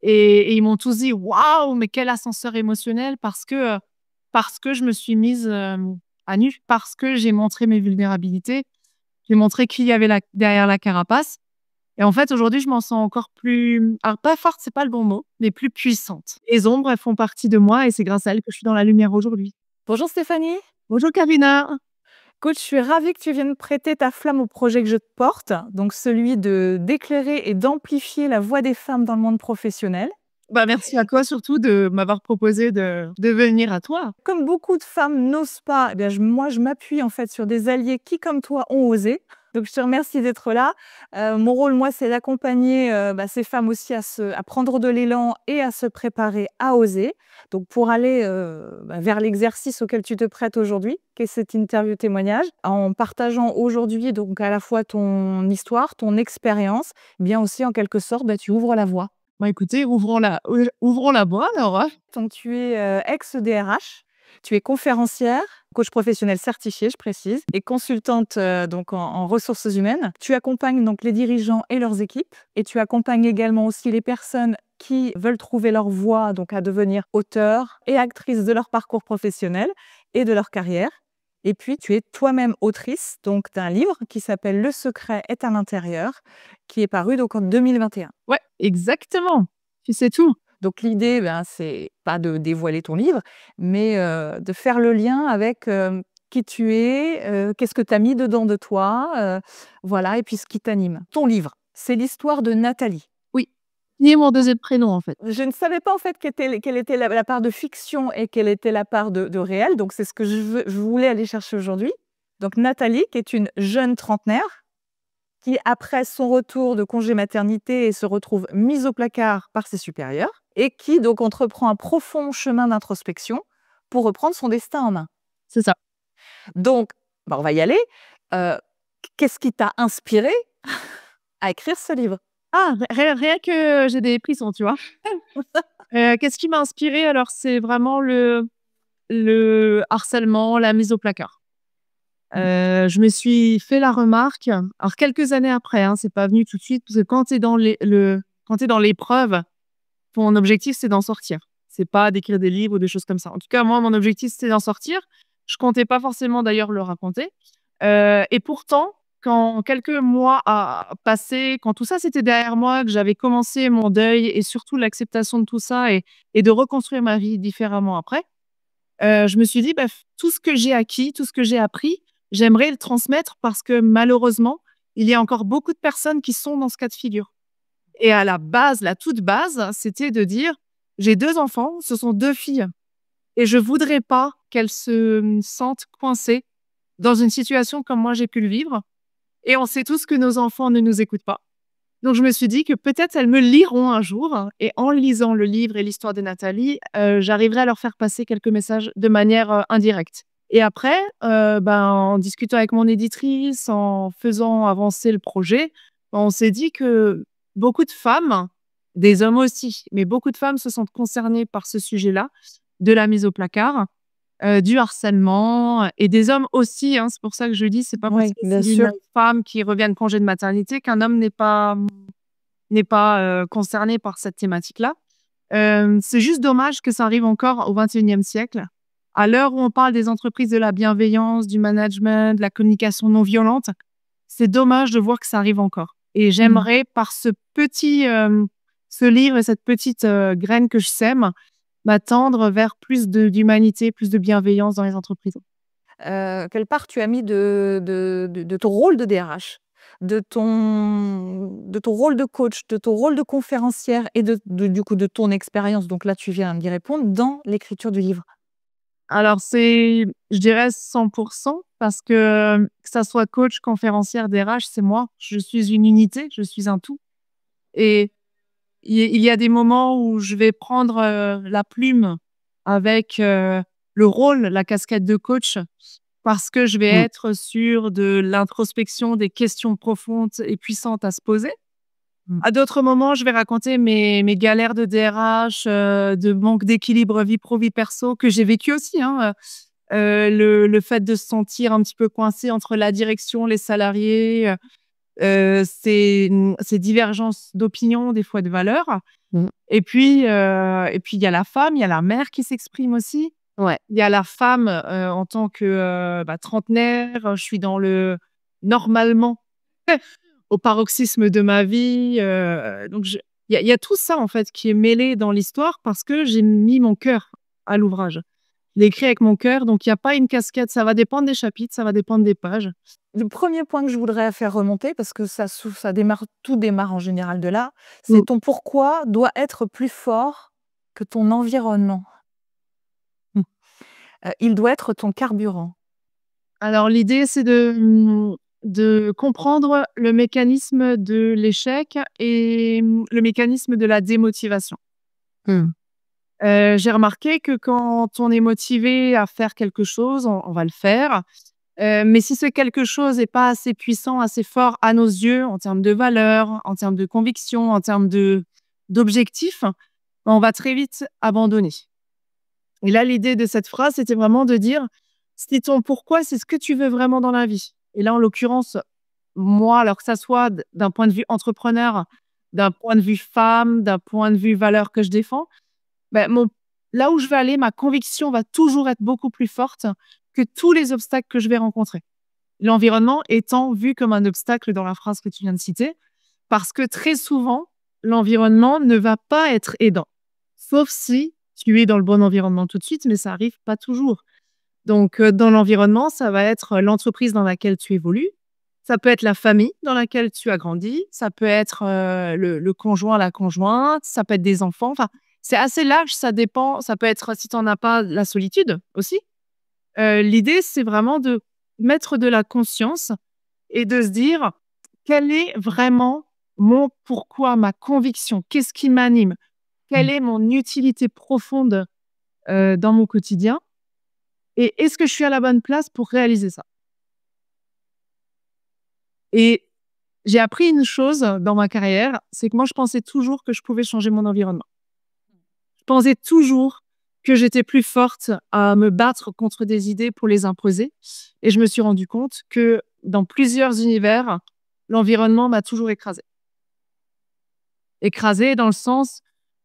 Et ils m'ont tous dit: «Waouh, mais quel ascenseur émotionnel!» parce que je me suis mise, à nu, parce que j'ai montré mes vulnérabilités, j'ai montré qui y avait derrière la carapace. Et en fait, aujourd'hui, je m'en sens encore plus, alors pas forte, c'est pas le bon mot, mais plus puissante. Les ombres, elles font partie de moi et c'est grâce à elles que je suis dans la lumière aujourd'hui. Bonjour Stéphanie. Bonjour Karina. Coach, je suis ravie que tu viennes prêter ta flamme au projet que je te porte, donc celui d'éclairer et d'amplifier la voix des femmes dans le monde professionnel. Merci à toi surtout de m'avoir proposé de venir à toi. Comme beaucoup de femmes n'osent pas, eh bien, moi, je m'appuie en fait sur des alliés qui, comme toi, ont osé. Donc, je te remercie d'être là. Mon rôle, moi, c'est d'accompagner ces femmes aussi à prendre de l'élan et à se préparer à oser. Donc, pour aller vers l'exercice auquel tu te prêtes aujourd'hui, qui est cette interview témoignage, en partageant aujourd'hui donc à la fois ton histoire, ton expérience, bien aussi en quelque sorte, tu ouvres la voie. Écoutez, ouvrons la voie alors, hein. Donc, tu es ex-DRH, tu es conférencière, coach professionnel certifié, je précise, et consultante donc en ressources humaines. Tu accompagnes donc les dirigeants et leurs équipes, et tu accompagnes également aussi les personnes qui veulent trouver leur voie, donc à devenir auteurs et actrices de leur parcours professionnel et de leur carrière. Et puis, tu es toi-même autrice donc d'un livre qui s'appelle Le secret est à l'intérieur, qui est paru donc en 2021. Ouais, exactement. Tu sais tout. Donc l'idée, c'est pas de dévoiler ton livre, mais de faire le lien avec qui tu es, qu'est-ce que tu as mis dedans de toi, voilà, et puis ce qui t'anime. Ton livre, c'est l'histoire de Nathalie. Oui, ni mon deuxième prénom en fait. Je ne savais pas en fait quelle était la part de fiction et quelle était la part de réel, donc c'est ce que je voulais aller chercher aujourd'hui. Donc Nathalie, qui est une jeune trentenaire, qui, après son retour de congé maternité, se retrouve mise au placard par ses supérieurs et qui donc entreprend un profond chemin d'introspection pour reprendre son destin en main. C'est ça. Donc, on va y aller. Qu'est-ce qui t'a inspiré à écrire ce livre? Ah, rien que j'ai des frissons, tu vois? Qu'est-ce qui m'a inspirée? Alors, c'est vraiment le harcèlement, la mise au placard. Je me suis fait la remarque, alors quelques années après, hein, c'est pas venu tout de suite, parce que quand tu es dans l'épreuve, ton objectif, c'est d'en sortir. C'est pas d'écrire des livres ou des choses comme ça. En tout cas, moi, mon objectif, c'était d'en sortir. Je comptais pas forcément d'ailleurs le raconter. Et pourtant, quand quelques mois a passé, quand tout ça c'était derrière moi, que j'avais commencé mon deuil et surtout l'acceptation de tout ça et de reconstruire ma vie différemment après, je me suis dit: tout ce que j'ai acquis, tout ce que j'ai appris, j'aimerais le transmettre parce que malheureusement, il y a encore beaucoup de personnes qui sont dans ce cas de figure». Et à la base, la toute base, c'était de dire: «J'ai 2 enfants, ce sont 2 filles et je voudrais pas qu'elles se sentent coincées dans une situation comme moi j'ai pu le vivre». Et on sait tous que nos enfants ne nous écoutent pas. Donc je me suis dit que peut-être elles me liront un jour et en lisant le livre et l'histoire de Nathalie, j'arriverai à leur faire passer quelques messages de manière, indirecte. Et après, en discutant avec mon éditrice, en faisant avancer le projet, on s'est dit que beaucoup de femmes, des hommes aussi, mais beaucoup de femmes se sentent concernées par ce sujet-là, de la mise au placard, du harcèlement et des hommes aussi, hein. C'est pour ça que je dis, c'est pas parce Oui, que bien c'est sûr. une femme qui revient de congé de maternité qu'un homme n'est pas concerné par cette thématique-là. C'est juste dommage que ça arrive encore au XXIe siècle. À l'heure où on parle des entreprises de la bienveillance, du management, de la communication non violente, c'est dommage de voir que ça arrive encore. Et j'aimerais, par ce livre et cette petite graine que je sème, m'attendre vers plus d'humanité, plus de bienveillance dans les entreprises. Quelle part tu as mis de ton rôle de DRH, de ton rôle de coach, de ton rôle de conférencière et du coup de ton expérience, donc là tu viens d'y répondre, dans l'écriture du livre? Alors c'est, je dirais 100% parce que ça soit coach, conférencière, DRH, c'est moi. Je suis une unité, je suis un tout. Et il y a des moments où je vais prendre la plume avec le rôle, la casquette de coach, parce que je vais être sur de l'introspection, des questions profondes et puissantes à se poser. À d'autres moments, je vais raconter mes galères de DRH, de manque d'équilibre vie pro, vie perso, que j'ai vécu aussi, hein. Le fait de se sentir un petit peu coincé entre la direction, les salariés, ces divergences d'opinion, des fois de valeurs. Et puis, il y a la femme, il y a la mère qui s'exprime aussi. Ouais. Il y a la femme en tant que trentenaire, je suis normalement au paroxysme de ma vie. Donc, il y a tout ça, en fait, qui est mêlé dans l'histoire parce que j'ai mis mon cœur à l'ouvrage. Je l'ai écrit avec mon cœur, donc il n'y a pas une casquette. Ça va dépendre des chapitres, ça va dépendre des pages. Le premier point que je voudrais faire remonter, parce que tout démarre en général de là, c'est ton pourquoi doit être plus fort que ton environnement. Il doit être ton carburant. Alors, l'idée, c'est de comprendre le mécanisme de l'échec et le mécanisme de la démotivation. J'ai remarqué que quand on est motivé à faire quelque chose, on va le faire. Mais si ce quelque chose n'est pas assez puissant, assez fort à nos yeux, en termes de valeurs, en termes de conviction, en termes d'objectifs, on va très vite abandonner. Et là, l'idée de cette phrase, c'était vraiment de dire, si ton pourquoi, c'est ce que tu veux vraiment dans la vie. Et là, en l'occurrence, moi, alors que ça soit d'un point de vue entrepreneur, d'un point de vue femme, d'un point de vue valeur que je défends, là où je vais aller, ma conviction va toujours être beaucoup plus forte que tous les obstacles que je vais rencontrer. L'environnement étant vu comme un obstacle dans la phrase que tu viens de citer, parce que très souvent, l'environnement ne va pas être aidant. Sauf si tu es dans le bon environnement tout de suite, mais ça n'arrive pas toujours. Donc, dans l'environnement, ça va être l'entreprise dans laquelle tu évolues, ça peut être la famille dans laquelle tu as grandi, ça peut être le conjoint, la conjointe, ça peut être des enfants. Enfin, c'est assez large, ça dépend. Ça peut être, si tu n'en as pas, la solitude aussi. L'idée, c'est vraiment de mettre de la conscience et de se dire quel est vraiment mon pourquoi, ma conviction, qu'est-ce qui m'anime, quelle est mon utilité profonde dans mon quotidien et est-ce que je suis à la bonne place pour réaliser ça. Et j'ai appris une chose dans ma carrière, c'est que moi, je pensais toujours que je pouvais changer mon environnement. Je pensais toujours que j'étais plus forte à me battre contre des idées pour les imposer. Et je me suis rendu compte que dans plusieurs univers, l'environnement m'a toujours écrasée. Écrasée dans le sens,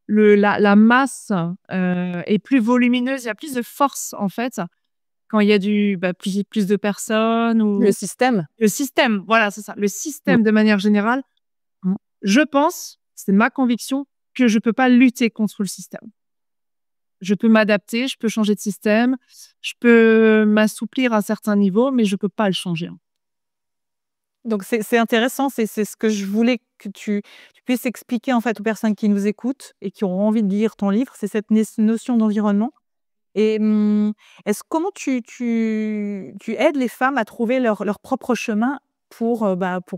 la masse est plus volumineuse, il y a plus de force en fait, quand il y a plus de personnes. Ou... Le système. Le système, voilà, c'est ça. Le système de manière générale, je pense, c'est ma conviction, que je ne peux pas lutter contre le système. Je peux m'adapter, je peux changer de système, je peux m'assouplir à certains niveaux, mais je ne peux pas le changer. Donc, c'est intéressant, c'est ce que je voulais que tu puisses expliquer en fait aux personnes qui nous écoutent et qui auront envie de lire ton livre, c'est cette notion d'environnement. Et comment tu aides les femmes à trouver leur propre chemin pour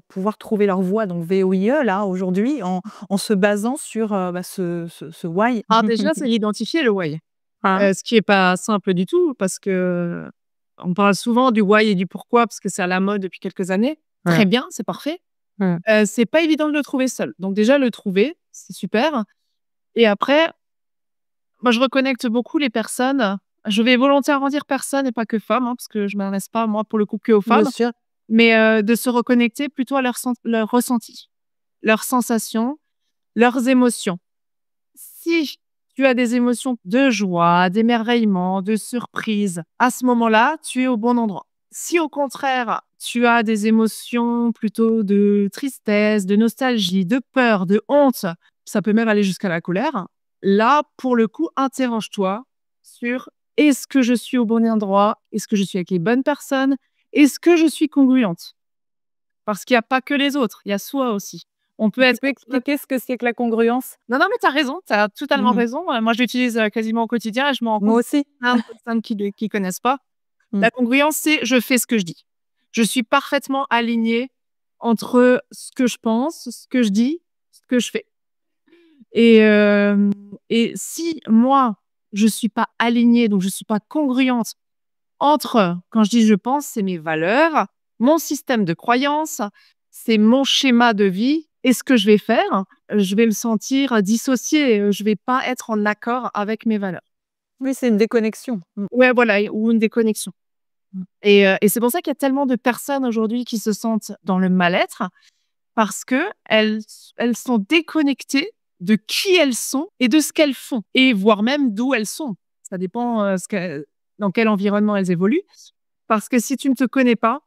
pouvoir trouver leur voie, donc VOIE, là, aujourd'hui, en se basant sur ce why. Alors déjà, c'est l'identifier le why. Ce qui n'est pas simple du tout, parce que on parle souvent du why et du pourquoi, parce que c'est à la mode depuis quelques années. Très bien, c'est parfait. C'est pas évident de le trouver seul. Donc déjà, le trouver, c'est super. Et après, moi, je reconnecte beaucoup les personnes. Je vais volontairement dire personnes et pas que femmes, parce que je ne m'adresse pas, moi, pour le coup, que aux femmes. Bien sûr. Mais de se reconnecter plutôt à leur ressenti, leurs sensations, leurs émotions. Si tu as des émotions de joie, d'émerveillement, de surprise, à ce moment-là, tu es au bon endroit. Si au contraire, tu as des émotions plutôt de tristesse, de nostalgie, de peur, de honte, ça peut même aller jusqu'à la colère, là, pour le coup, interroge-toi sur est-ce que je suis au bon endroit, est-ce que je suis avec les bonnes personnes, est-ce que je suis congruente? Parce qu'il n'y a pas que les autres, il y a soi aussi. Tu peux expliquer ce que c'est que la congruence? Non, mais tu as raison, tu as totalement raison. Moi, je l'utilise quasiment au quotidien et je me rends compte Moi aussi. plein de personnes qui ne connaissent pas. La congruence, c'est je fais ce que je dis. Je suis parfaitement alignée entre ce que je pense, ce que je dis, ce que je fais. Et si moi, je ne suis pas alignée, donc je ne suis pas congruente entre, quand je dis je pense, c'est mes valeurs, mon système de croyances, c'est mon schéma de vie. Et ce que je vais faire, je vais me sentir dissociée. Je ne vais pas être en accord avec mes valeurs. Oui, c'est une déconnexion. Ouais, voilà, ou une déconnexion. Et c'est pour ça qu'il y a tellement de personnes aujourd'hui qui se sentent dans le mal-être. parce que elles sont déconnectées de qui elles sont et de ce qu'elles font, et voire même d'où elles sont. Ça dépend dans quel environnement elles évoluent. Parce que si tu ne te connais pas,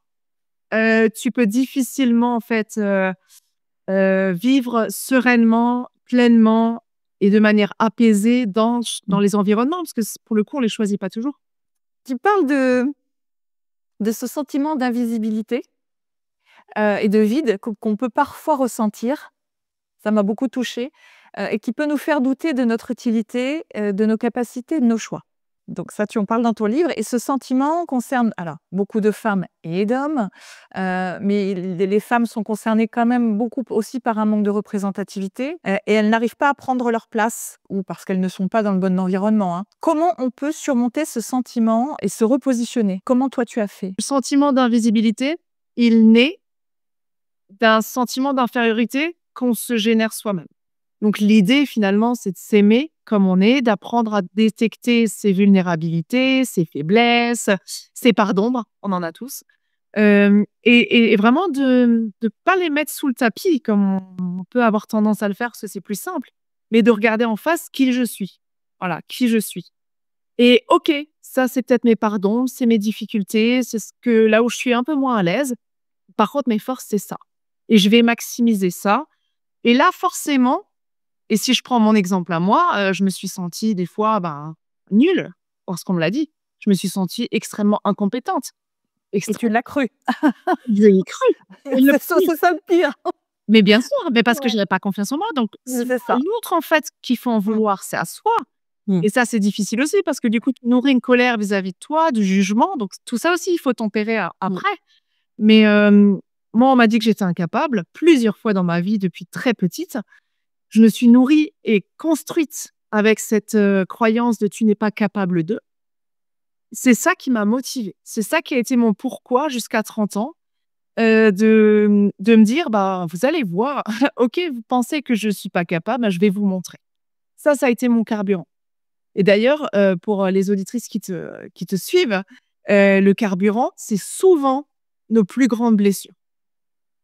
tu peux difficilement en fait vivre sereinement, pleinement et de manière apaisée dans les environnements, parce que pour le coup, on les choisit pas toujours. Tu parles de ce sentiment d'invisibilité et de vide qu'on peut parfois ressentir. Ça m'a beaucoup touchée et qui peut nous faire douter de notre utilité, de nos capacités, de nos choix. Donc ça, tu en parles dans ton livre. Et ce sentiment concerne alors beaucoup de femmes et d'hommes, mais les femmes sont concernées quand même beaucoup aussi par un manque de représentativité et elles n'arrivent pas à prendre leur place ou parce qu'elles ne sont pas dans le bon environnement. Comment on peut surmonter ce sentiment et se repositionner? Comment toi tu as fait? Le sentiment d'invisibilité, il naît d'un sentiment d'infériorité qu'on se génère soi-même. Donc l'idée finalement, c'est de s'aimer comme on est, d'apprendre à détecter ses vulnérabilités, ses faiblesses, ses parts d'ombre, on en a tous, et vraiment de ne pas les mettre sous le tapis comme on peut avoir tendance à le faire parce que c'est plus simple, mais de regarder en face qui je suis. Voilà, qui je suis. Et ok, ça c'est peut-être mes parts d'ombre, c'est mes difficultés, c'est là où je suis un peu moins à l'aise. Par contre, mes forces, c'est ça. Et je vais maximiser ça. Et là, forcément, et si je prends mon exemple à moi, je me suis sentie des fois nulle, parce qu'on me l'a dit. Je me suis sentie extrêmement incompétente. Et tu l'as cru. Je l'ai cru. C'est ça le pire. Mais bien sûr, mais parce que je n'avais pas confiance en moi. Donc, si C'est ça. l'autre, en fait, qu'il faut en vouloir, c'est à soi. Et ça, c'est difficile aussi parce que du coup, tu nourris une colère vis-à-vis de toi, du jugement. Donc, tout ça aussi, il faut tempérer après. Mais moi, on m'a dit que j'étais incapable plusieurs fois dans ma vie depuis très petite. Je me suis nourrie et construite avec cette croyance de tu n'es pas capable de. C'est ça qui m'a motivée. C'est ça qui a été mon pourquoi jusqu'à 30 ans, de me dire, vous allez voir, ok, vous pensez que je ne suis pas capable, je vais vous montrer. Ça a été mon carburant. Et d'ailleurs, pour les auditrices qui te suivent, le carburant, c'est souvent nos plus grandes blessures.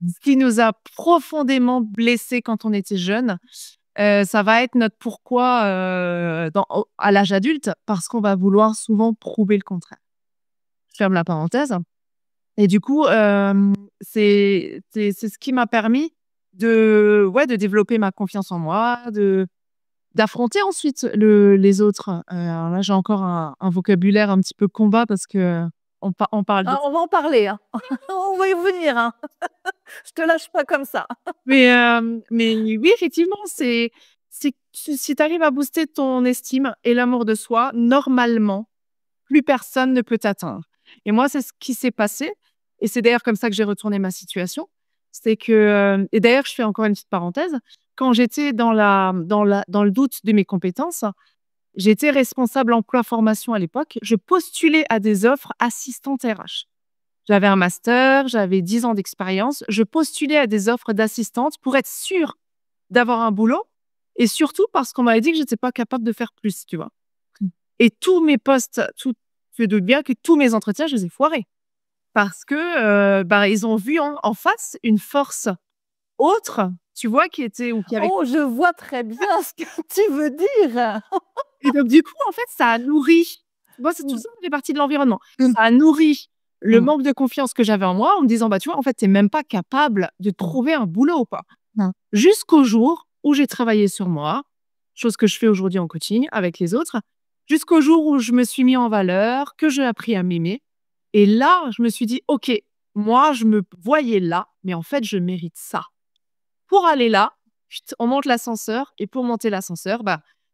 Ce qui nous a profondément blessés quand on était jeune, ça va être notre pourquoi à l'âge adulte, parce qu'on va vouloir souvent prouver le contraire. Je ferme la parenthèse. Et du coup, c'est ce qui m'a permis de développer ma confiance en moi, d'affronter ensuite les autres. Alors là, j'ai encore un vocabulaire un petit peu combat parce que on parle de... On va en parler. On va y revenir. Je te lâche pas comme ça. Mais oui, effectivement, si tu arrives à booster ton estime et l'amour de soi, normalement, plus personne ne peut t'atteindre. Et moi, c'est ce qui s'est passé. Et c'est d'ailleurs comme ça que j'ai retourné ma situation. C'est que, et d'ailleurs, je fais encore une petite parenthèse. Quand j'étais dans le doute de mes compétences, j'étais responsable emploi-formation à l'époque. Je postulais à des offres assistantes RH. J'avais un master, j'avais 10 ans d'expérience. Je postulais à des offres d'assistante pour être sûre d'avoir un boulot et surtout parce qu'on m'avait dit que je n'étais pas capable de faire plus, tu vois. Et tous mes postes, tu te doutes bien que tous mes entretiens, je les ai foirés. Parce que ils ont vu en face une force autre, tu vois, qui avait... Oh, je vois très bien ce que tu veux dire. Et donc, du coup, en fait, ça a nourri. Moi, tout ça fait partie de l'environnement. Ça a nourri le manque de confiance que j'avais en moi en me disant, tu vois, en fait, tu n'es même pas capable de trouver un boulot ou pas. Jusqu'au jour où j'ai travaillé sur moi, chose que je fais aujourd'hui en coaching avec les autres, jusqu'au jour où je me suis mis en valeur, que j'ai appris à m'aimer. Et là, je me suis dit, OK, moi, je me voyais là, mais en fait, je mérite ça. Pour aller là, on monte l'ascenseur et pour monter l'ascenseur,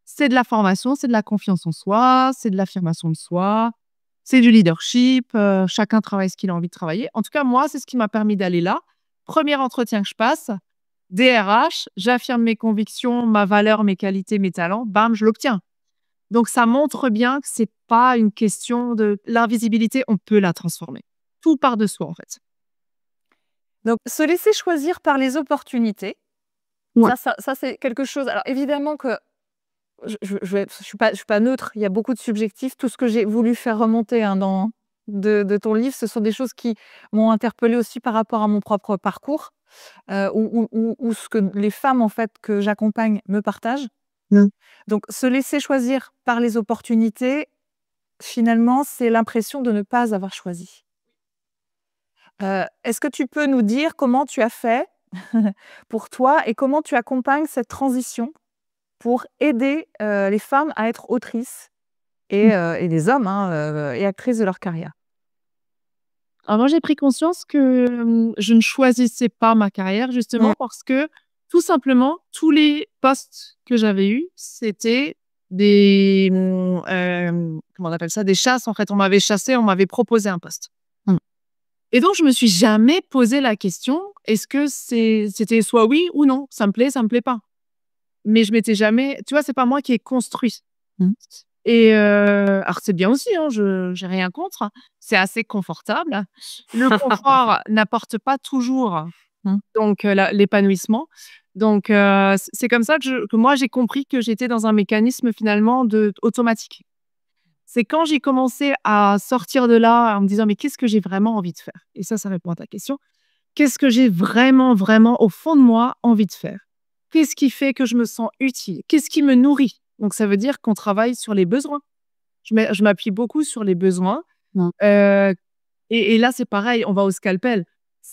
c'est de la formation, c'est de la confiance en soi, c'est de l'affirmation de soi, c'est du leadership. Chacun travaille ce qu'il a envie de travailler. En tout cas, moi, c'est ce qui m'a permis d'aller là. Premier entretien que je passe, DRH, j'affirme mes convictions, ma valeur, mes qualités, mes talents, bam, je l'obtiens. Donc, ça montre bien que c'est pas une question de l'invisibilité, on peut la transformer. Tout part de soi, en fait. Donc, se laisser choisir par les opportunités, ça c'est quelque chose. Alors, évidemment que je suis pas neutre, il y a beaucoup de subjectifs. Tout ce que j'ai voulu faire remonter de ton livre, ce sont des choses qui m'ont interpellée aussi par rapport à mon propre parcours. ou ce que les femmes en fait que j'accompagne me partagent. Donc se laisser choisir par les opportunités, finalement, c'est l'impression de ne pas avoir choisi. Est-ce que tu peux nous dire comment tu as fait pour toi et comment tu accompagnes cette transition pour aider les femmes à être autrices et les hommes et actrices de leur carrière? Alors moi, j'ai pris conscience que je ne choisissais pas ma carrière justement parce que tout simplement, tous les postes que j'avais eus, c'était des, comment on appelle ça, des chasses en fait. On m'avait chassé, on m'avait proposé un poste. Et donc, je me suis jamais posé la question, est-ce que c'était soit oui ou non, ça me plaît pas. Mais je m'étais jamais, tu vois, c'est pas moi qui ai construit. Et alors c'est bien aussi, hein, j'ai rien contre, c'est assez confortable. Le confort n'apporte pas toujours donc l'épanouissement. Donc c'est comme ça que moi j'ai compris que j'étais dans un mécanisme finalement automatique. C'est quand j'ai commencé à sortir de là en me disant mais qu'est-ce que j'ai vraiment envie de faire? Et ça répond à ta question. Qu'est-ce que j'ai vraiment, vraiment au fond de moi envie de faire? Qu'est-ce qui fait que je me sens utile? Qu'est-ce qui me nourrit? Donc ça veut dire qu'on travaille sur les besoins. Je m'appuie beaucoup sur les besoins. Et là, c'est pareil, on va au scalpel.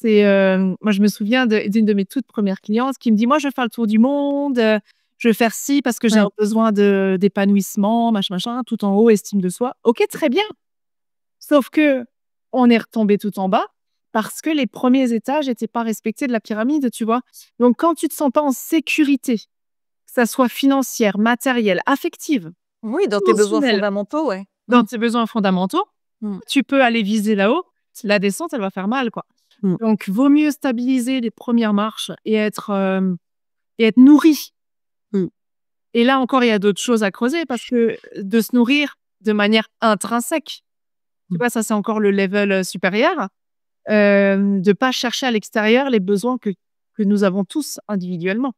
Moi, je me souviens d'une de mes toutes premières clientes qui me dit, moi, je vais faire le tour du monde, je vais faire ci parce que j'ai un besoin d'épanouissement, machin, tout en haut, estime de soi. Ok, très bien. Sauf que on est retombé tout en bas parce que les premiers étages n'étaient pas respectés de la pyramide, tu vois. Donc, quand tu te sens pas en sécurité, que ça soit financière, matérielle, affective, oui, dans tes besoins fondamentaux, dans tes besoins fondamentaux, tu peux aller viser là-haut. La descente, elle va faire mal, quoi. Donc, vaut mieux stabiliser les premières marches et être nourri. Et là encore, il y a d'autres choses à creuser parce que de se nourrir de manière intrinsèque, tu vois, ça, c'est encore le level supérieur. De pas chercher à l'extérieur les besoins que nous avons tous individuellement.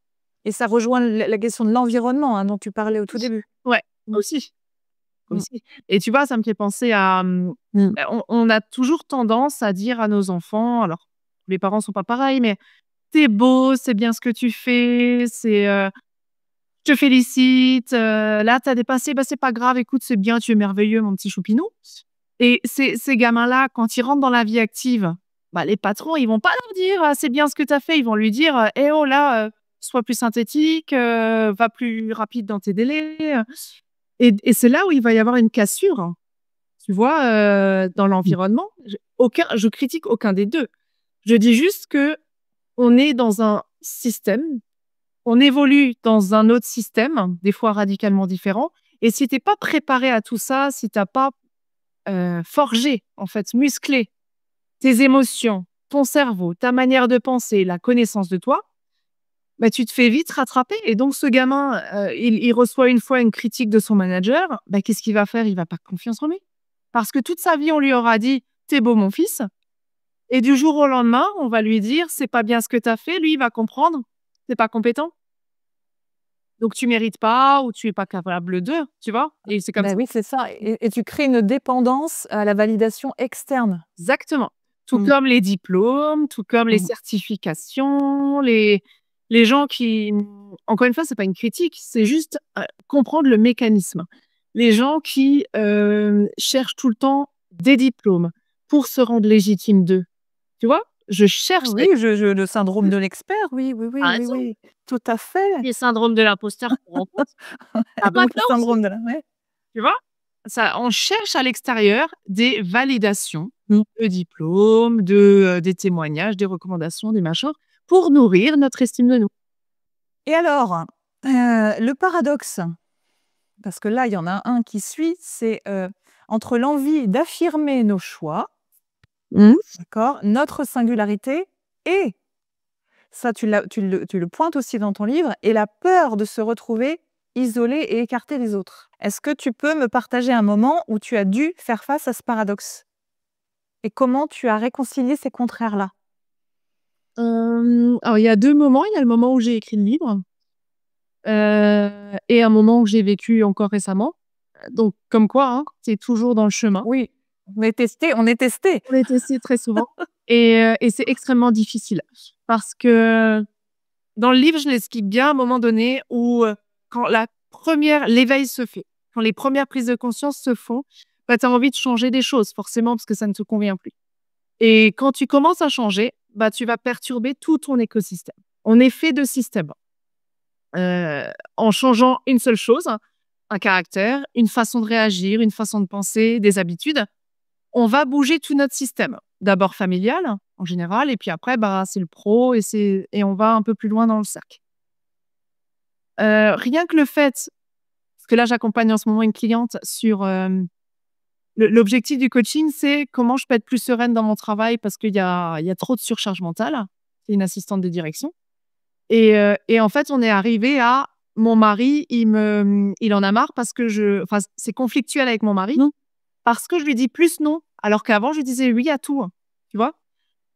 Et ça rejoint la question de l'environnement dont tu parlais au tout début. Ouais, aussi. Et tu vois, ça me fait penser à... on a toujours tendance à dire à nos enfants, alors les parents sont pas pareils, mais t'es beau, c'est bien ce que tu fais, je te félicite, là t'as dépassé, bah c'est pas grave, écoute, c'est bien, tu es merveilleux, mon petit choupinou. Et ces gamins-là, quand ils rentrent dans la vie active, bah, les patrons, ils vont pas leur dire c'est bien ce que tu as fait. Ils vont lui dire eh oh là, sois plus synthétique, va plus rapide dans tes délais. Et c'est là où il va y avoir une cassure, tu vois, dans l'environnement. Je critique aucun des deux. Je dis juste que on est dans un système, on évolue dans un autre système, des fois radicalement différent. Et si tu n'es pas préparé à tout ça, si tu n'as pas forger, en fait, muscler tes émotions, ton cerveau, ta manière de penser, la connaissance de toi, bah, tu te fais vite rattraper. Et donc, ce gamin, il reçoit une fois une critique de son manager, bah, qu'est-ce qu'il va faire? Il va pas confiance en lui. Parce que toute sa vie, on lui aura dit « T'es beau, mon fils ». Et du jour au lendemain, on va lui dire « C'est pas bien ce que tu as fait ». Lui, il va comprendre « T'es pas compétent ». Donc, tu mérites pas ou tu es pas capable de, tu vois. Et c'est comme ça. Oui, c'est ça. Et tu crées une dépendance à la validation externe. Exactement. Tout comme les diplômes, tout comme les certifications, les gens qui... Encore une fois, c'est pas une critique, c'est juste comprendre le mécanisme. Les gens qui cherchent tout le temps des diplômes pour se rendre légitime d'eux. Tu vois? Je cherche... Oui, le syndrome de l'expert, oui, tout à fait. Les syndromes de l'imposteur qu'on rencontre. Le syndrome de tu vois? Ça, on cherche à l'extérieur des validations de diplômes, des témoignages, des recommandations, des machins, pour nourrir notre estime de nous. Et alors, le paradoxe, parce que là, il y en a un qui suit, c'est entre l'envie d'affirmer nos choix, d'accord, notre singularité, et ça, tu le pointes aussi dans ton livre, et la peur de se retrouver isolé et écarté des autres. Est-ce que tu peux me partager un moment où tu as dû faire face à ce paradoxe? Et comment tu as réconcilié ces contraires-là? Alors, il y a 2 moments. Il y a le moment où j'ai écrit le livre et un moment où j'ai vécu encore récemment. Donc, comme quoi, tu es toujours dans le chemin. Oui, on est testé. On est testé très souvent. Et c'est extrêmement difficile parce que dans le livre, je l'explique bien à un moment donné où quand l'éveil se fait, quand les premières prises de conscience se font, bah, tu as envie de changer des choses forcément parce que ça ne te convient plus. Et quand tu commences à changer, bah, tu vas perturber tout ton écosystème. On est fait de systèmes. En changeant une seule chose, un caractère, une façon de réagir, une façon de penser, des habitudes, on va bouger tout notre système. D'abord familial, en général, et puis après, bah, c'est le pro et on va un peu plus loin dans le cercle. Rien que le fait, parce que là, j'accompagne en ce moment une cliente sur l'objectif du coaching, c'est comment je peux être plus sereine dans mon travail parce qu'il y a trop de surcharge mentale. C'est une assistante de direction. Et en fait, on est arrivé à mon mari, il en a marre parce que c'est conflictuel avec mon mari parce que je lui dis plus non, alors qu'avant, je lui disais oui à tout, tu vois.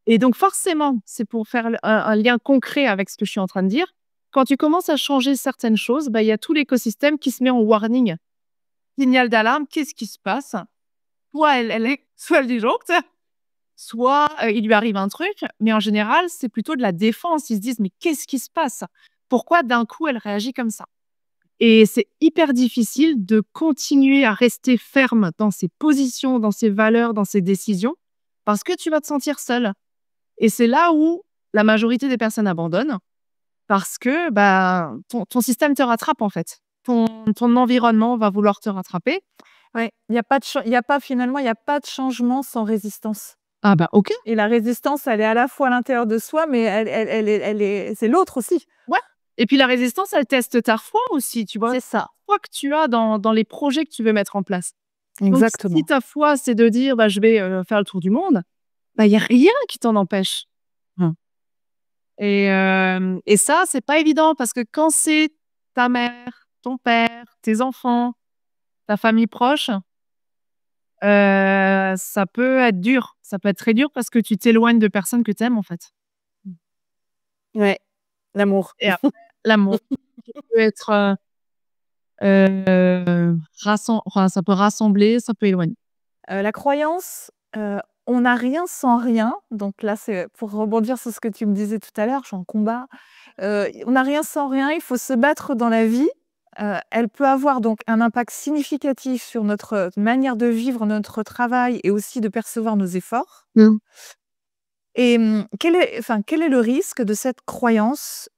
Et donc, forcément, c'est pour faire un lien concret avec ce que je suis en train de dire. Quand tu commences à changer certaines choses, bah, il y a tout l'écosystème qui se met en warning. Signal d'alarme, qu'est-ce qui se passe? Soit elle disjoncte, soit il lui arrive un truc, mais en général, c'est plutôt de la défense. Ils se disent, mais qu'est-ce qui se passe? Pourquoi d'un coup, elle réagit comme ça? Et c'est hyper difficile de continuer à rester ferme dans ses positions, dans ses valeurs, dans ses décisions, parce que tu vas te sentir seule. Et c'est là où la majorité des personnes abandonnent, parce que bah, ton système te rattrape en fait. Ton environnement va vouloir te rattraper. Ouais, il y a pas de changement sans résistance. Ah bah ok. Et la résistance, elle est à la fois à l'intérieur de soi, mais c'est l'autre aussi. Ouais. Et puis la résistance, elle teste ta foi aussi, tu vois. C'est ça. La foi que tu as dans les projets que tu veux mettre en place. Exactement. Donc, si ta foi, c'est de dire bah, je vais faire le tour du monde, bah, il n'y a rien qui t'en empêche. Et ça, c'est pas évident parce que quand c'est ta mère, ton père, tes enfants, ta famille proche, ça peut être dur. Ça peut être très dur parce que tu t'éloignes de personnes que tu aimes, en fait. Ouais, l'amour. Et après, l'amour qui peut être ça peut rassembler, ça peut éloigner. La croyance, on n'a rien sans rien. Donc là, c'est pour rebondir sur ce que tu me disais tout à l'heure, je suis en combat. On n'a rien sans rien, il faut se battre dans la vie. Elle peut avoir donc un impact significatif sur notre manière de vivre notre travail et aussi de percevoir nos efforts. Et quel est le risque de cette croyance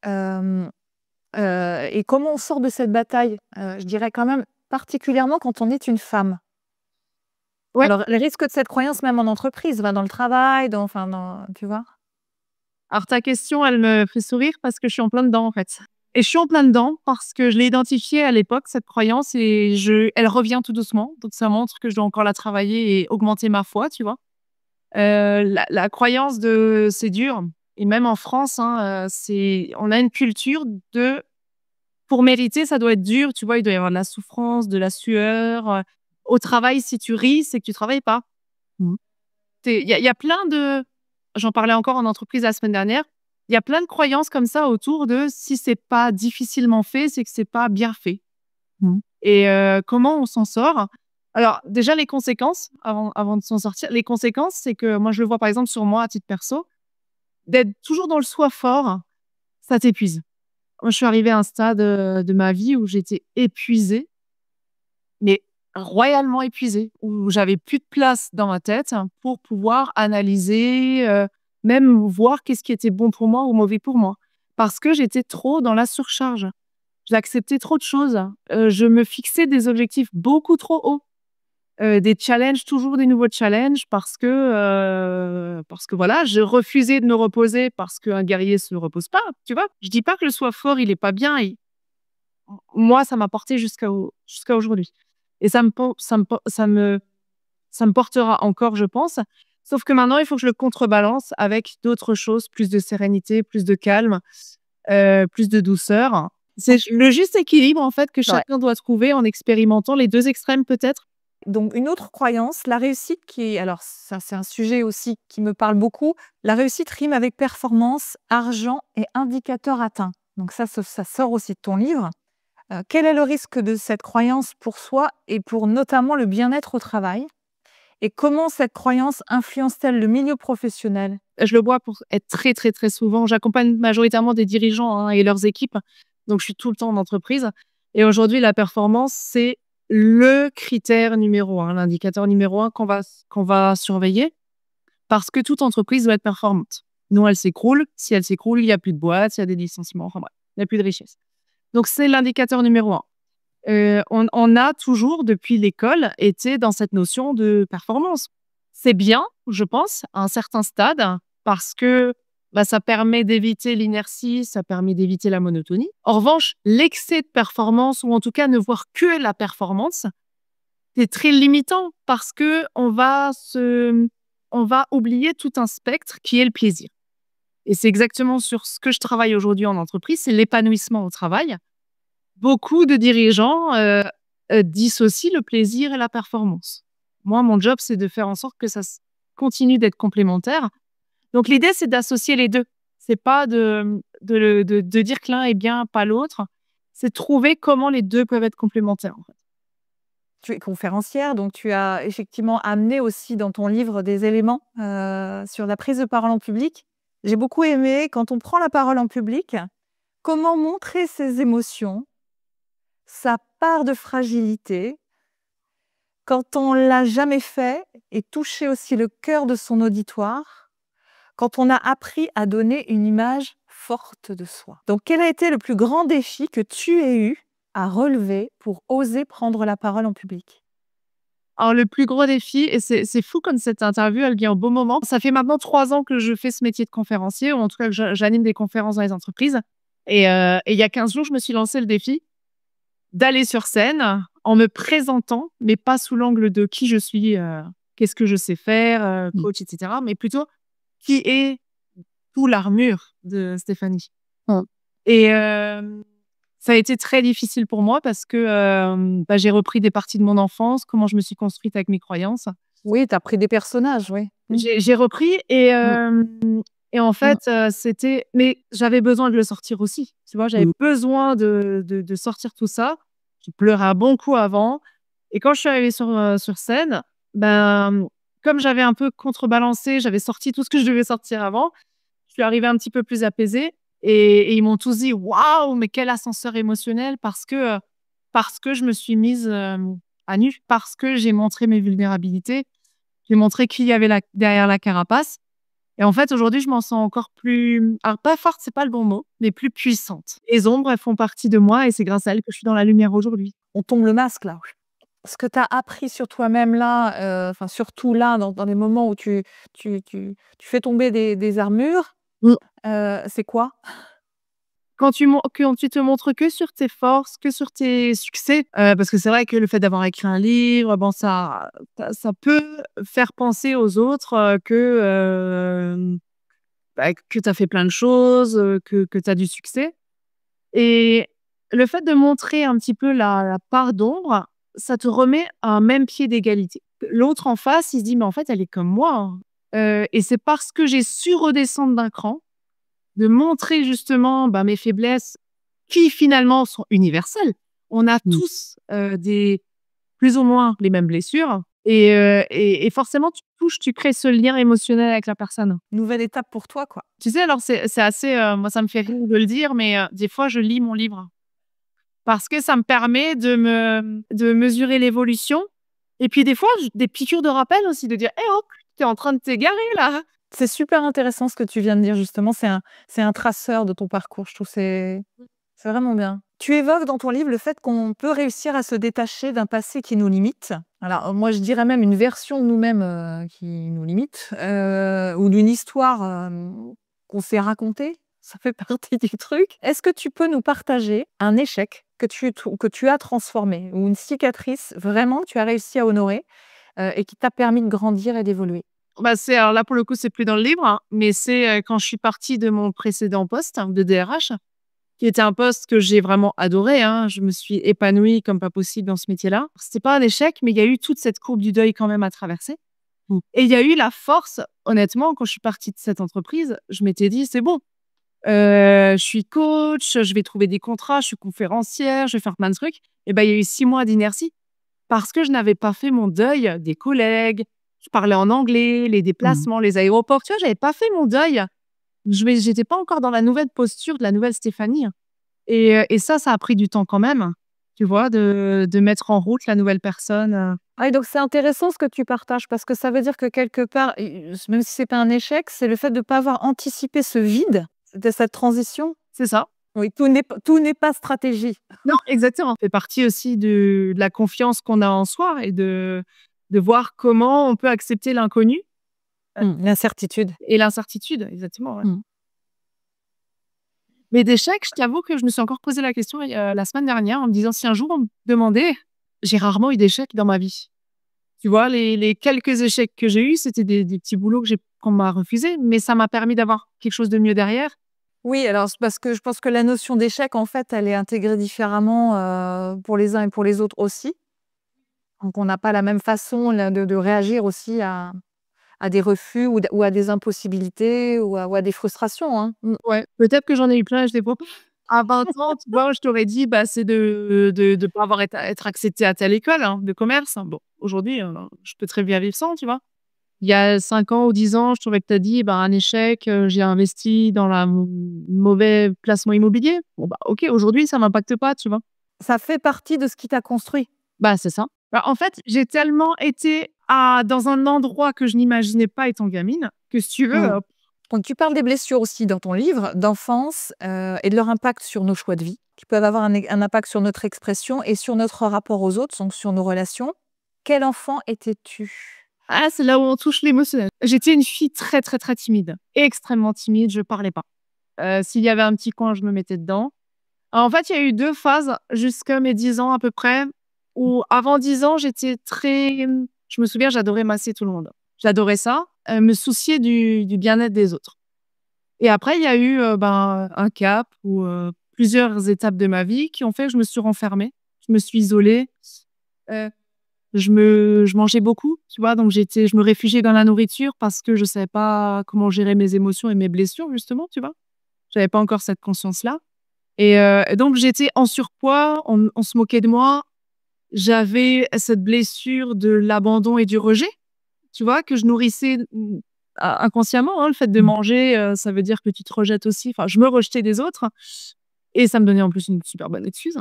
et comment on sort de cette bataille? Je dirais quand même particulièrement quand on est une femme. Ouais. Alors, les risques de cette croyance, même en entreprise, dans le travail, tu vois? Alors, ta question, elle me fait sourire parce que je suis en plein dedans, en fait. Et je suis en plein dedans parce que je l'ai identifiée à l'époque, cette croyance, et elle revient tout doucement. Donc, ça montre que je dois encore la travailler et augmenter ma foi, tu vois. La croyance de c'est dur, et même en France, hein, on a une culture de pour mériter, ça doit être dur, tu vois, il doit y avoir de la souffrance, de la sueur. Au travail, si tu ris, c'est que tu travailles pas. Il y a plein de j'en parlais encore en entreprise la semaine dernière, il y a plein de croyances comme ça autour de si c'est pas difficilement fait, c'est que c'est pas bien fait. Et comment on s'en sort? Alors déjà les conséquences, avant de s'en sortir, les conséquences, c'est que moi je le vois par exemple sur moi à titre perso, d'être toujours dans le soi fort, ça t'épuise. Moi je suis arrivée à un stade de ma vie où j'étais épuisée, mais royalement épuisée, où j'avais plus de place dans ma tête pour pouvoir analyser, même voir qu'est-ce qui était bon pour moi ou mauvais pour moi. Parce que j'étais trop dans la surcharge. J'acceptais trop de choses. Je me fixais des objectifs beaucoup trop hauts. Des challenges, toujours des nouveaux challenges parce que voilà, je refusais de me reposer parce qu'un guerrier se repose pas, tu vois? Je dis pas que le soi fort, il est pas bien moi, ça m'a porté jusqu'à aujourd'hui. Et ça me portera encore, je pense. Sauf que maintenant, il faut que je le contrebalance avec d'autres choses, plus de sérénité, plus de calme, plus de douceur. C'est le juste équilibre, en fait, que chacun doit trouver en expérimentant les 2 extrêmes, peut-être. Donc une autre croyance, la réussite alors ça c'est un sujet aussi qui me parle beaucoup, la réussite rime avec performance, argent et indicateur atteint. Donc ça sort aussi de ton livre. Quel est le risque de cette croyance pour soi et pour notamment le bien-être au travail? Et comment cette croyance influence-t-elle le milieu professionnel? Je le vois pour être très, très, très souvent. J'accompagne majoritairement des dirigeants et leurs équipes. Donc, je suis tout le temps en entreprise. Et aujourd'hui, la performance, c'est le critère numéro un, l'indicateur numéro un qu'on va surveiller parce que toute entreprise doit être performante. Sinon, elle s'écroule. Si elle s'écroule, il n'y a plus de boîte, il y a des licenciements. Enfin bref, il n'y a plus de richesse. Donc, c'est l'indicateur numéro un. On a toujours, depuis l'école, été dans cette notion de performance. C'est bien, je pense, à un certain stade, parce que ça permet d'éviter l'inertie, ça permet d'éviter la monotonie. En revanche, l'excès de performance, ou en tout cas ne voir que la performance, c'est très limitant parce que on va oublier tout un spectre qui est le plaisir. Et c'est exactement sur ce que je travaille aujourd'hui en entreprise, c'est l'épanouissement au travail. Beaucoup de dirigeants dissocient le plaisir et la performance. Moi, mon job, c'est de faire en sorte que ça continue d'être complémentaire. Donc, l'idée, c'est d'associer les deux. C'est pas de dire que l'un est bien, pas l'autre. C'est de trouver comment les deux peuvent être complémentaires, en fait. Tu es conférencière, donc tu as effectivement amené aussi dans ton livre des éléments sur la prise de parole en public. J'ai beaucoup aimé, quand on prend la parole en public, comment montrer ses émotions, sa part de fragilité, quand on l'a jamais fait, et toucher aussi le cœur de son auditoire, quand on a appris à donner une image forte de soi. Donc, quel a été le plus grand défi que tu aies eu à relever pour oser prendre la parole en public? Alors, le plus gros défi, et c'est fou comme cette interview, elle vient au bon moment. Ça fait maintenant 3 ans que je fais ce métier de conférencier, ou en tout cas que j'anime des conférences dans les entreprises. Et il y a 15 jours, je me suis lancé le défi d'aller sur scène en me présentant, mais pas sous l'angle de qui je suis, qu'est-ce que je sais faire, coach, etc., mais plutôt qui est tout l'armure de Stéphanie. Et ça a été très difficile pour moi parce que j'ai repris des parties de mon enfance, comment je me suis construite avec mes croyances. Oui, tu as pris des personnages, oui. J'ai repris et en fait, c'était... Mais j'avais besoin de le sortir aussi. Tu vois, j'avais besoin de sortir tout ça. Je pleurais un bon coup avant. Et quand je suis arrivée sur scène, comme j'avais un peu contrebalancé, j'avais sorti tout ce que je devais sortir avant, je suis arrivée un petit peu plus apaisée. Et ils m'ont tous dit « Waouh, mais quel ascenseur émotionnel !» parce que je me suis mise à nu, parce que j'ai montré mes vulnérabilités, j'ai montré qui y avait derrière la carapace. Et en fait, aujourd'hui, je m'en sens encore plus... Alors, pas forte, c'est pas le bon mot, mais plus puissante. Les ombres, elles font partie de moi et c'est grâce à elles que je suis dans la lumière aujourd'hui. On tombe le masque, là. Ce que tu as appris sur toi-même, là, surtout là, dans les moments où tu fais tomber des armures, c'est quoi? Quand tu te montres que sur tes forces, que sur tes succès, parce que c'est vrai que le fait d'avoir écrit un livre, ça peut faire penser aux autres que tu as fait plein de choses, que tu as du succès. Et le fait de montrer un petit peu la part d'ombre, ça te remet à un même pied d'égalité. L'autre en face, il se dit « Mais en fait, elle est comme moi. » Et c'est parce que j'ai su redescendre d'un cran, de montrer justement mes faiblesses qui finalement sont universelles. On a tous plus ou moins les mêmes blessures et forcément tu crées ce lien émotionnel avec la personne. Nouvelle étape pour toi, quoi. Tu sais, alors c'est assez, moi ça me fait rire de le dire, mais des fois je lis mon livre parce que ça me permet de mesurer l'évolution et puis des fois des piqûres de rappel aussi, de dire « Eh oh, t'es en train de t'égarer là !» C'est super intéressant ce que tu viens de dire, justement. C'est un traceur de ton parcours. Je trouve c'est vraiment bien. Tu évoques dans ton livre le fait qu'on peut réussir à se détacher d'un passé qui nous limite. Alors, moi, je dirais même une version de nous-mêmes qui nous limite, ou d'une histoire qu'on s'est racontée. Ça fait partie du truc. Est-ce que tu peux nous partager un échec que tu as transformé, ou une cicatrice vraiment que tu as réussi à honorer et qui t'a permis de grandir et d'évoluer? Alors là, pour le coup, c'est plus dans le livre, hein, mais c'est quand je suis partie de mon précédent poste de DRH, qui était un poste que j'ai vraiment adoré. Hein. Je me suis épanouie comme pas possible dans ce métier-là. C'était pas un échec, mais il y a eu toute cette courbe du deuil quand même à traverser. Et il y a eu la force, honnêtement, quand je suis partie de cette entreprise, je m'étais dit, c'est bon. Je suis coach, je vais trouver des contrats, je suis conférencière, je vais faire plein de trucs. Et il y a eu 6 mois d'inertie parce que je n'avais pas fait mon deuil des collègues Je parlais en anglais, les déplacements, les aéroports. Tu vois, j'avais pas fait mon deuil. J'étais pas encore dans la nouvelle posture de la nouvelle Stéphanie. Et ça a pris du temps quand même, tu vois, de mettre en route la nouvelle personne. Ah, et donc c'est intéressant ce que tu partages parce que ça veut dire que quelque part, même si c'est pas un échec, c'est le fait de ne pas avoir anticipé ce vide, de cette transition. C'est ça. Oui, tout n'est pas stratégie. Non, exactement. Ça fait partie aussi de la confiance qu'on a en soi et de voir comment on peut accepter l'inconnu L'incertitude. et l'incertitude. Exactement. Ouais. Mm. Mais d'échecs, je t'avoue que je me suis encore posé la question la semaine dernière en me disant si un jour on me demandait, j'ai rarement eu d'échecs dans ma vie. Tu vois, les quelques échecs que j'ai eus, c'était des petits boulots qu'on m'a refusés, mais ça m'a permis d'avoir quelque chose de mieux derrière. Oui, alors c'est parce que je pense que la notion d'échec, en fait, elle est intégrée différemment pour les uns et pour les autres aussi. Donc on n'a pas la même façon là, de réagir aussi à des refus ou à des impossibilités ou à des frustrations. Hein. Ouais, peut-être que j'en ai eu plein, je des pas. À 20 ans, tu vois, je t'aurais dit, bah, c'est de pas avoir être accepté à telle école de commerce. Bon, aujourd'hui, je peux très bien vivre sans, tu vois. Il y a 5 ans ou 10 ans, je trouvais que tu as dit, bah, un échec, j'ai investi dans la mauvais placement immobilier. Bon, bah, OK, aujourd'hui, ça m'impacte pas, tu vois. Ça fait partie de ce qui t'a construit. Bah, c'est ça. Bah, en fait, j'ai tellement été dans un endroit que je n'imaginais pas étant gamine, que si tu veux, Donc, tu parles des blessures aussi dans ton livre d'enfance et de leur impact sur nos choix de vie, qui peuvent avoir un impact sur notre expression et sur notre rapport aux autres, donc sur nos relations. Quel enfant étais-tu? c'est là où on touche l'émotionnel. J'étais une fille très, très, très timide, extrêmement timide, je parlais pas. S'il y avait un petit coin, je me mettais dedans. Alors, en fait, il y a eu 2 phases jusqu'à mes 10 ans à peu près, où avant 10 ans, j'étais très je me souviens, j'adorais masser tout le monde. J'adorais ça, me soucier du bien-être des autres. Et après, il y a eu, un cap ou plusieurs étapes de ma vie qui ont fait que je me suis renfermée. Je me suis isolée. Heu, je mangeais beaucoup, tu vois? Donc je me réfugiais dans la nourriture parce que je savais pas comment gérer mes émotions et mes blessures justement, tu vois? J'avais pas encore cette conscience-là. Et donc j'étais en surpoids, on se moquait de moi. J'avais cette blessure de l'abandon et du rejet, tu vois? Que je nourrissais, inconsciemment, le fait de manger, ça veut dire que tu te rejettes aussi. Enfin, je me rejetais des autres et ça me donnait en plus une super bonne excuse.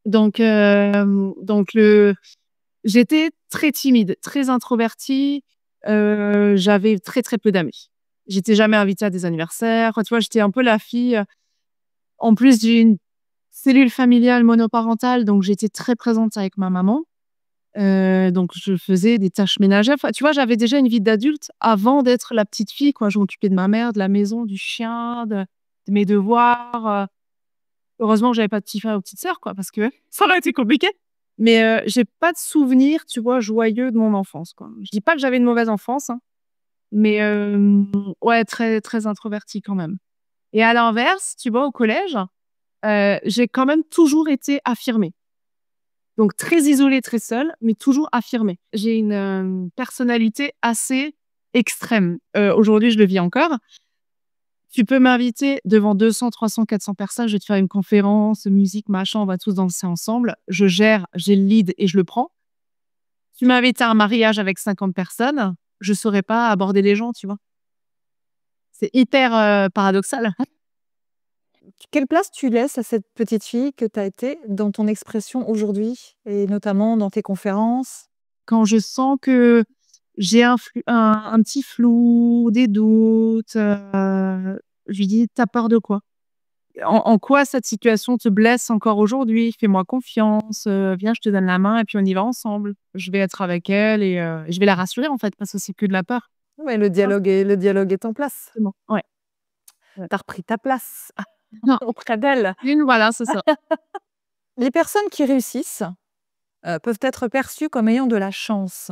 Donc j'étais très timide, très introvertie, j'avais très, très peu d'amis. J'étais jamais invitée à des anniversaires. Enfin, tu vois? J'étais un peu la fille, en plus d'une cellule familiale monoparentale, donc j'étais très présente avec ma maman. Donc je faisais des tâches ménagères. Enfin, tu vois, j'avais déjà une vie d'adulte avant d'être la petite fille, quoi. Je m'occupais de ma mère, de la maison, du chien, de mes devoirs. Heureusement que j'avais pas de petit frère ou petite sœur, quoi, parce que ça aurait été compliqué. Mais j'ai pas de souvenirs, tu vois, joyeux de mon enfance, quoi. Je dis pas que j'avais une mauvaise enfance, mais ouais, très, très introvertie quand même. Et à l'inverse, tu vois, au collège, j'ai quand même toujours été affirmée. Donc très isolée, très seule, mais toujours affirmée. J'ai une personnalité assez extrême. Aujourd'hui, je le vis encore. Tu peux m'inviter devant 200, 300, 400 personnes, je vais te faire une conférence, musique, machin, on va tous danser ensemble. Je gère, j'ai le lead et je le prends. Tu m'invites à un mariage avec 50 personnes, je saurais pas aborder les gens, tu vois. C'est hyper paradoxal. Quelle place tu laisses à cette petite fille que tu as été dans ton expression aujourd'hui et notamment dans tes conférences? Quand je sens que j'ai un petit flou, des doutes, je lui dis: «Tu as peur de quoi? En quoi cette situation te blesse encore aujourd'hui? Fais-moi confiance, viens, je te donne la main et puis on y va ensemble». Je vais être avec elle et je vais la rassurer, en fait, parce que c'est que de la peur. Ouais, le dialogue est en place. Forcément, ouais. Tu as repris ta place Non, auprès d'elle. voilà, c'est ça. Les personnes qui réussissent, peuvent être perçues comme ayant de la chance,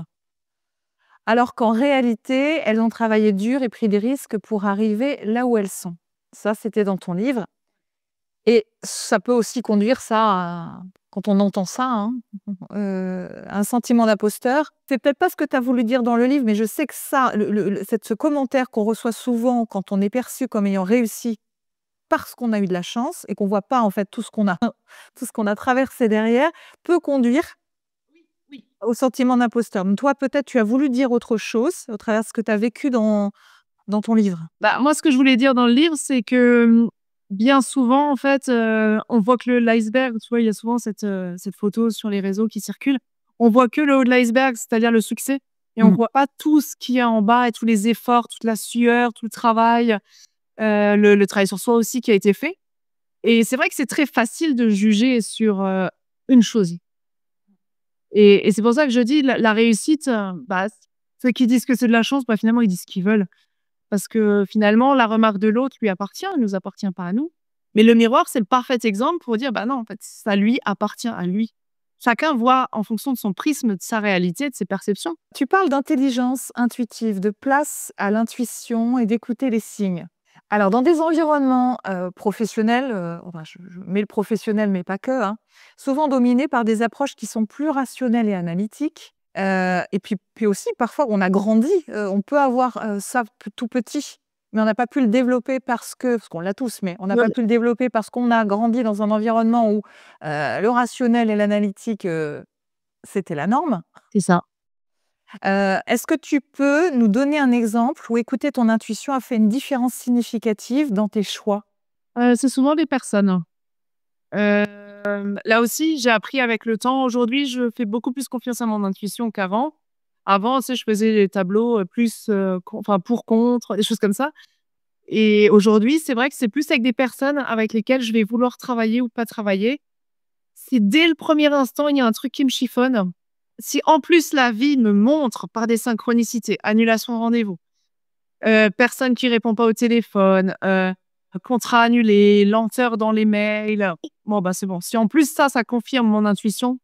alors qu'en réalité, elles ont travaillé dur et pris des risques pour arriver là où elles sont. Ça, c'était dans ton livre et ça peut aussi conduire ça à quand on entend ça, un sentiment d'imposteur. C'est peut-être pas ce que tu as voulu dire dans le livre, mais je sais que ça, ce commentaire qu'on reçoit souvent quand on est perçu comme ayant réussi parce qu'on a eu de la chance et qu'on voit pas en fait tout ce qu'on a tout ce qu'on a traversé derrière, peut conduire Oui. au sentiment d'imposteur. Donc toi, peut-être, tu as voulu dire autre chose au travers de ce que tu as vécu dans ton livre? Bah, moi, ce que je voulais dire dans le livre, c'est que, bien souvent, en fait, on voit que l'iceberg, tu vois, il y a souvent cette photo sur les réseaux qui circule. On voit que le haut de l'iceberg, c'est-à-dire le succès et on Mmh. voit pas tout ce qu'il y a en bas et tous les efforts, toute la sueur, tout le travail, le travail sur soi aussi qui a été fait et c'est vrai que c'est très facile de juger sur, une chose et c'est pour ça que je dis la réussite, bah, ceux qui disent que c'est de la chance, bah, finalement, ils disent ce qu'ils veulent. Parce que finalement, la remarque de l'autre lui appartient, elle nous appartient pas à nous. Mais le miroir, c'est le parfait exemple pour dire, bah non, en fait, ça lui appartient à lui. Chacun voit en fonction de son prisme, de sa réalité, de ses perceptions. Tu parles d'intelligence intuitive, de place à l'intuition et d'écouter les signes. Alors, dans des environnements professionnels, enfin, je mets le professionnel, mais pas que, hein, souvent dominés par des approches qui sont plus rationnelles et analytiques. Et puis aussi, parfois, on a grandi, on peut avoir ça tout petit, mais on n'a pas pu le développer parce qu'on l'a tous, mais on n'a pas Ouais. pu le développer parce qu'on a grandi dans un environnement où le rationnel et l'analytique, c'était la norme. C'est ça. Est-ce que tu peux nous donner un exemple où écouter ton intuition a fait une différence significative dans tes choix? C'est souvent des personnes. Là aussi, j'ai appris avec le temps. Aujourd'hui, je fais beaucoup plus confiance à mon intuition qu'avant. Avant, tu sais, je faisais des tableaux plus, enfin, pour, contre, des choses comme ça. Et aujourd'hui, c'est vrai que c'est plus avec des personnes avec lesquelles je vais vouloir travailler ou pas travailler. Si dès le premier instant, il y a un truc qui me chiffonne, si en plus la vie me montre par des synchronicités, annulation de rendez-vous, personne qui répond pas au téléphone, contrat annulé, lenteur dans les mails, bon, bah, c'est bon. Si en plus ça confirme mon intuition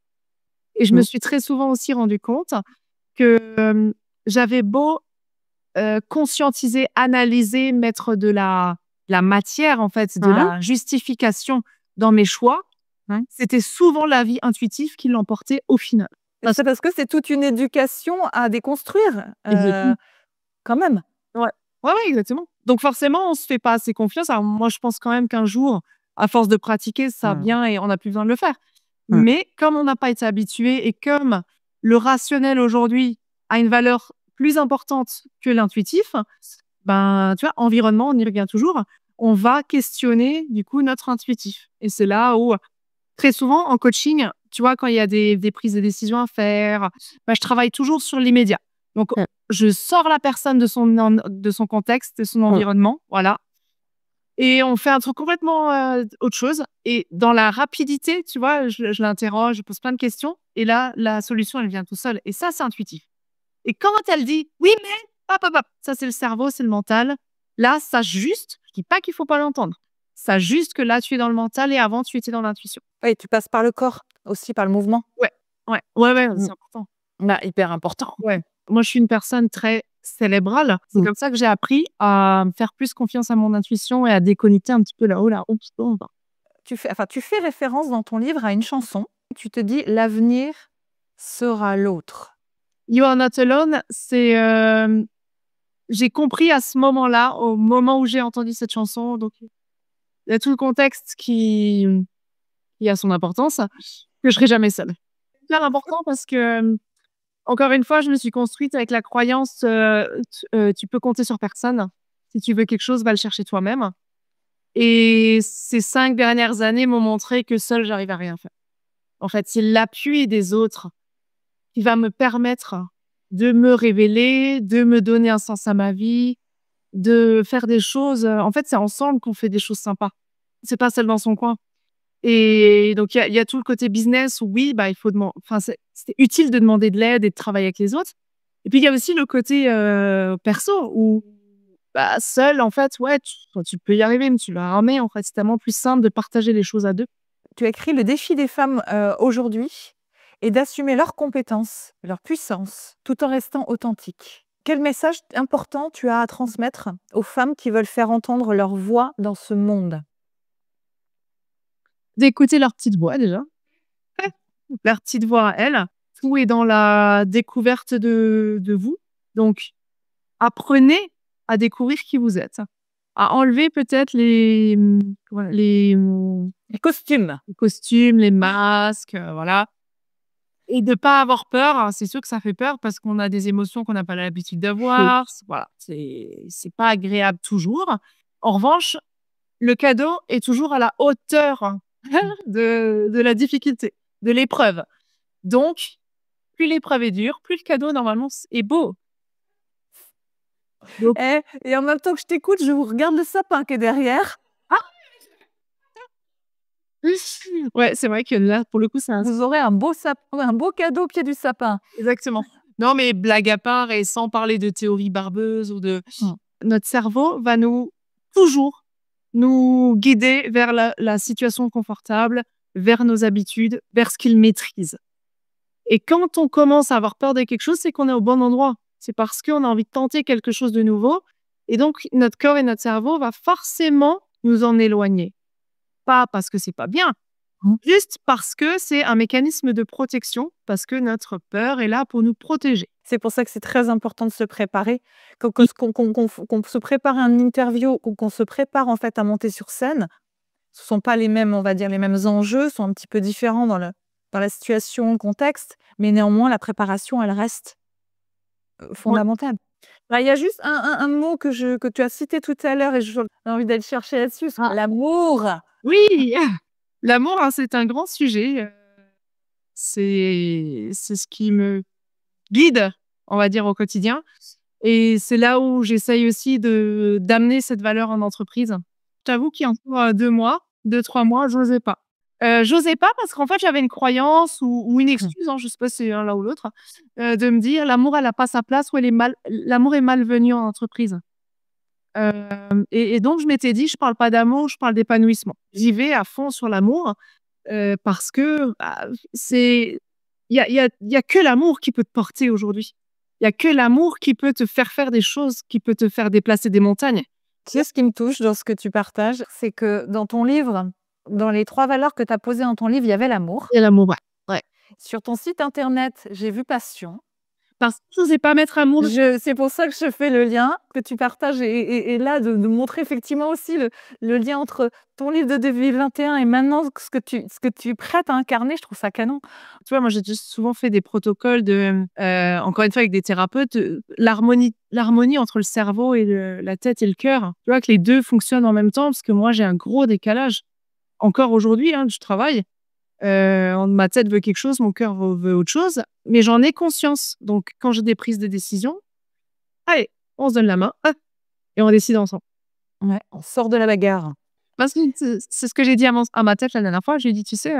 et je me Mmh. suis très souvent aussi rendu compte que, j'avais beau, conscientiser, analyser, mettre de la matière, en fait, de Hein? la justification dans mes choix, Ouais. c'était souvent l'avis intuitif qui l'emportait au final. Parce C'est parce que c'est toute une éducation à déconstruire, Exactement. quand même. Ouais. Ouais, ouais, exactement. Donc forcément, on se fait pas assez confiance. Alors moi, je pense quand même qu'un jour, à force de pratiquer, ça Mmh. vient et on n'a plus besoin de le faire. Mmh. Mais comme on n'a pas été habitué et comme le rationnel aujourd'hui a une valeur plus importante que l'intuitif, ben, tu vois, environnement, on y revient toujours, on va questionner du coup notre intuitif. Et c'est là où très souvent en coaching, tu vois, quand il y a des prises de décision à faire, bah, je travaille toujours sur l'immédiat. Donc, Mmh. je sors la personne de son contexte, de son Mmh. environnement, voilà. Et on fait un truc complètement autre chose. Et dans la rapidité, tu vois, je l'interroge, je pose plein de questions. Et là, la solution, elle vient tout seul. Et ça, c'est intuitif. Et quand elle dit oui, mais hop, hop, hop, ça, c'est le cerveau, c'est le mental. Là, sache juste, je dis pas qu'il faut pas l'entendre. Sache juste que là, tu es dans le mental et avant, tu étais dans l'intuition. Oui, tu passes par le corps aussi, par le mouvement. Ouais, ouais, ouais, ouais, Mmh. c'est important. Bah, hyper important. Ouais. Moi, je suis une personne très cérébrale. C'est Mmh. comme ça que j'ai appris à me faire plus confiance à mon intuition et à déconnecter un petit peu là-haut, là. Oups, oh, bah. Tu fais référence dans ton livre à une chanson. Tu te dis: «L'avenir sera l'autre». You are not alone, c'est, j'ai compris à ce moment-là, au moment où j'ai entendu cette chanson, donc il y a tout le contexte qui a son importance, que je serai jamais seule. C'est hyper important parce que, encore une fois, je me suis construite avec la croyance, tu peux compter sur personne. Si tu veux quelque chose, va le chercher toi-même. Et ces 5 dernières années m'ont montré que seule, j'arrive à rien faire. En fait, c'est l'appui des autres qui va me permettre de me révéler, de me donner un sens à ma vie, de faire des choses, en fait, c'est ensemble qu'on fait des choses sympas. C'est pas seul dans son coin. Et donc il y a tout le côté business où oui, bah, il faut enfin, c'est utile de demander de l'aide et de travailler avec les autres. Et puis il y a aussi le côté, perso où, bah, seul, en fait, ouais, tu peux y arriver, mais tu vas ramer, en fait. C'est tellement plus simple de partager les choses à 2. Tu as écrit: «Le défi des femmes, aujourd'hui est d'assumer leurs compétences, leur puissance, tout en restant authentiques». Quel message important tu as à transmettre aux femmes qui veulent faire entendre leur voix dans ce monde? D'écouter leur petite voix déjà, leur petite voix à elles. Tout est dans la découverte de vous. Donc apprenez à découvrir qui vous êtes, à enlever peut-être Les costumes. les costumes, les masques, voilà. Et de pas avoir peur, hein, c'est sûr que ça fait peur parce qu'on a des émotions qu'on n'a pas l'habitude d'avoir. Voilà, c'est pas agréable toujours. En revanche, le cadeau est toujours à la hauteur de la difficulté, de l'épreuve. Donc, plus l'épreuve est dure, plus le cadeau, normalement, est beau. Donc, Et en même temps que je t'écoute, je vous regarde le sapin qui est derrière. ouais, c'est vrai que là, pour le coup, c'est un... Vous aurez un beau cadeau au pied du sapin. Exactement. Non, mais blague à part et sans parler de théorie barbeuse ou de... Notre cerveau va toujours nous guider vers la situation confortable, vers nos habitudes, vers ce qu'il maîtrise. Et quand on commence à avoir peur de quelque chose, c'est qu'on est au bon endroit. C'est parce qu'on a envie de tenter quelque chose de nouveau. Et donc, notre corps et notre cerveau va forcément nous en éloigner. Pas parce que c'est pas bien, juste parce que c'est un mécanisme de protection, parce que notre peur est là pour nous protéger. C'est pour ça que c'est très important de se préparer. Qu'on se prépare à une interview ou qu'on se prépare en fait à monter sur scène, ce ne sont pas les mêmes, on va dire, les mêmes enjeux, sont un petit peu différents dans la situation, le contexte, mais néanmoins, la préparation, elle reste fondamentale. Il y a juste un mot que tu as cité tout à l'heure et j'ai envie d'aller chercher là-dessus, l'amour. Oui, l'amour, hein, c'est un grand sujet. C'est ce qui me guide, on va dire, au quotidien. Et c'est là où j'essaye aussi d'amener cette valeur en entreprise. Je t'avoue qu'il y a encore 2-3 mois, j'osais pas. J'osais pas parce qu'en fait, j'avais une croyance ou une excuse, hein, je sais pas si c'est l'un ou l'autre, de me dire l'amour, elle a pas sa place ou l'amour est malvenu en entreprise. Et donc, je m'étais dit, je parle pas d'amour, je parle d'épanouissement. J'y vais à fond sur l'amour parce que il y a que l'amour qui peut te porter aujourd'hui. Il y a que l'amour qui peut te faire des choses, qui peut te faire déplacer des montagnes. Tu sais, ce qui me touche dans ce que tu partages, c'est que dans ton livre, dans les 3 valeurs que tu as posées dans ton livre, il y avait l'amour. Il y a l'amour, ouais. Sur ton site internet, j'ai vu passion. Parce que je n'osais pas mettre amour. C'est pour ça que je fais le lien que tu partages et là, de montrer effectivement aussi le lien entre ton livre de 2021 et maintenant ce que tu es prête à incarner. Je trouve ça canon. Tu vois, moi, j'ai souvent fait des protocoles encore une fois, avec des thérapeutes, l'harmonie entre le cerveau et la tête et le cœur. Tu vois, que les deux fonctionnent en même temps parce que moi, j'ai un gros décalage. Encore aujourd'hui, hein, je travaille. Ma tête veut quelque chose, mon cœur veut autre chose, mais j'en ai conscience. Donc, quand j'ai des prises de décision, allez, on se donne la main et on décide ensemble. Ouais, on sort de la bagarre. Parce que c'est ce que j'ai dit à ma tête la dernière fois. J'ai dit, tu sais,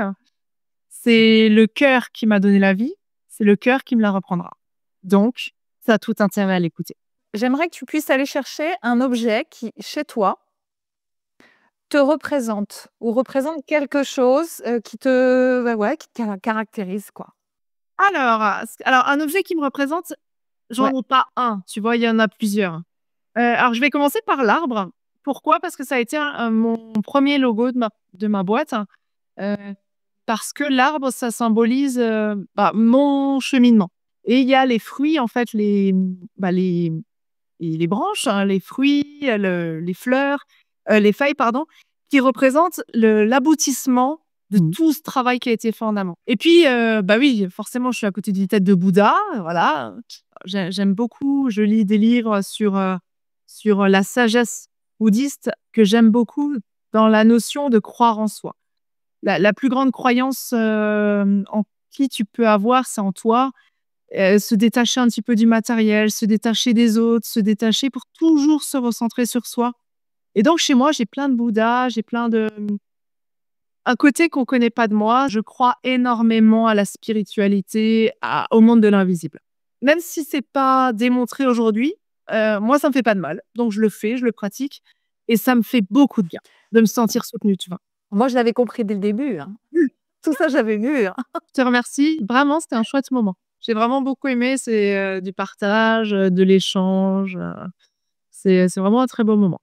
c'est le cœur qui m'a donné la vie, c'est le cœur qui me la reprendra. Donc, ça a tout intérêt à l'écouter. J'aimerais que tu puisses aller chercher un objet qui, chez toi, te représente ou représente quelque chose qui te caractérise, quoi. Alors, un objet qui me représente, j'en ai pas un, tu vois, il y en a plusieurs. Alors, je vais commencer par l'arbre. Pourquoi? Parce que ça a été mon premier logo de ma boîte. Parce que l'arbre, ça symbolise mon cheminement. Et il y a les fruits, en fait, les branches, hein, les fruits, les fleurs, les feuilles, pardon, qui représentent l'aboutissement de tout ce travail qui a été fait en amont. Et puis, oui, forcément, je suis à côté d'une tête de Bouddha, voilà. J'aime beaucoup, je lis des livres sur la sagesse bouddhiste que j'aime beaucoup dans la notion de croire en soi. La plus grande croyance en qui tu peux avoir, c'est en toi. Se détacher un petit peu du matériel, se détacher des autres, se détacher pour toujours se recentrer sur soi. Et donc, chez moi, j'ai plein de Bouddhas, j'ai plein de... Un côté qu'on ne connaît pas de moi. Je crois énormément à la spiritualité, au monde de l'invisible. Même si ce n'est pas démontré aujourd'hui, moi, ça ne me fait pas de mal. Donc, je le fais, je le pratique. Et ça me fait beaucoup de bien de me sentir soutenue, tu vois. Moi, je l'avais compris dès le début. Tout ça, j'avais vu. Je te remercie. Vraiment, c'était un chouette moment. J'ai vraiment beaucoup aimé. C'est du partage, de l'échange. C'est vraiment un très beau moment.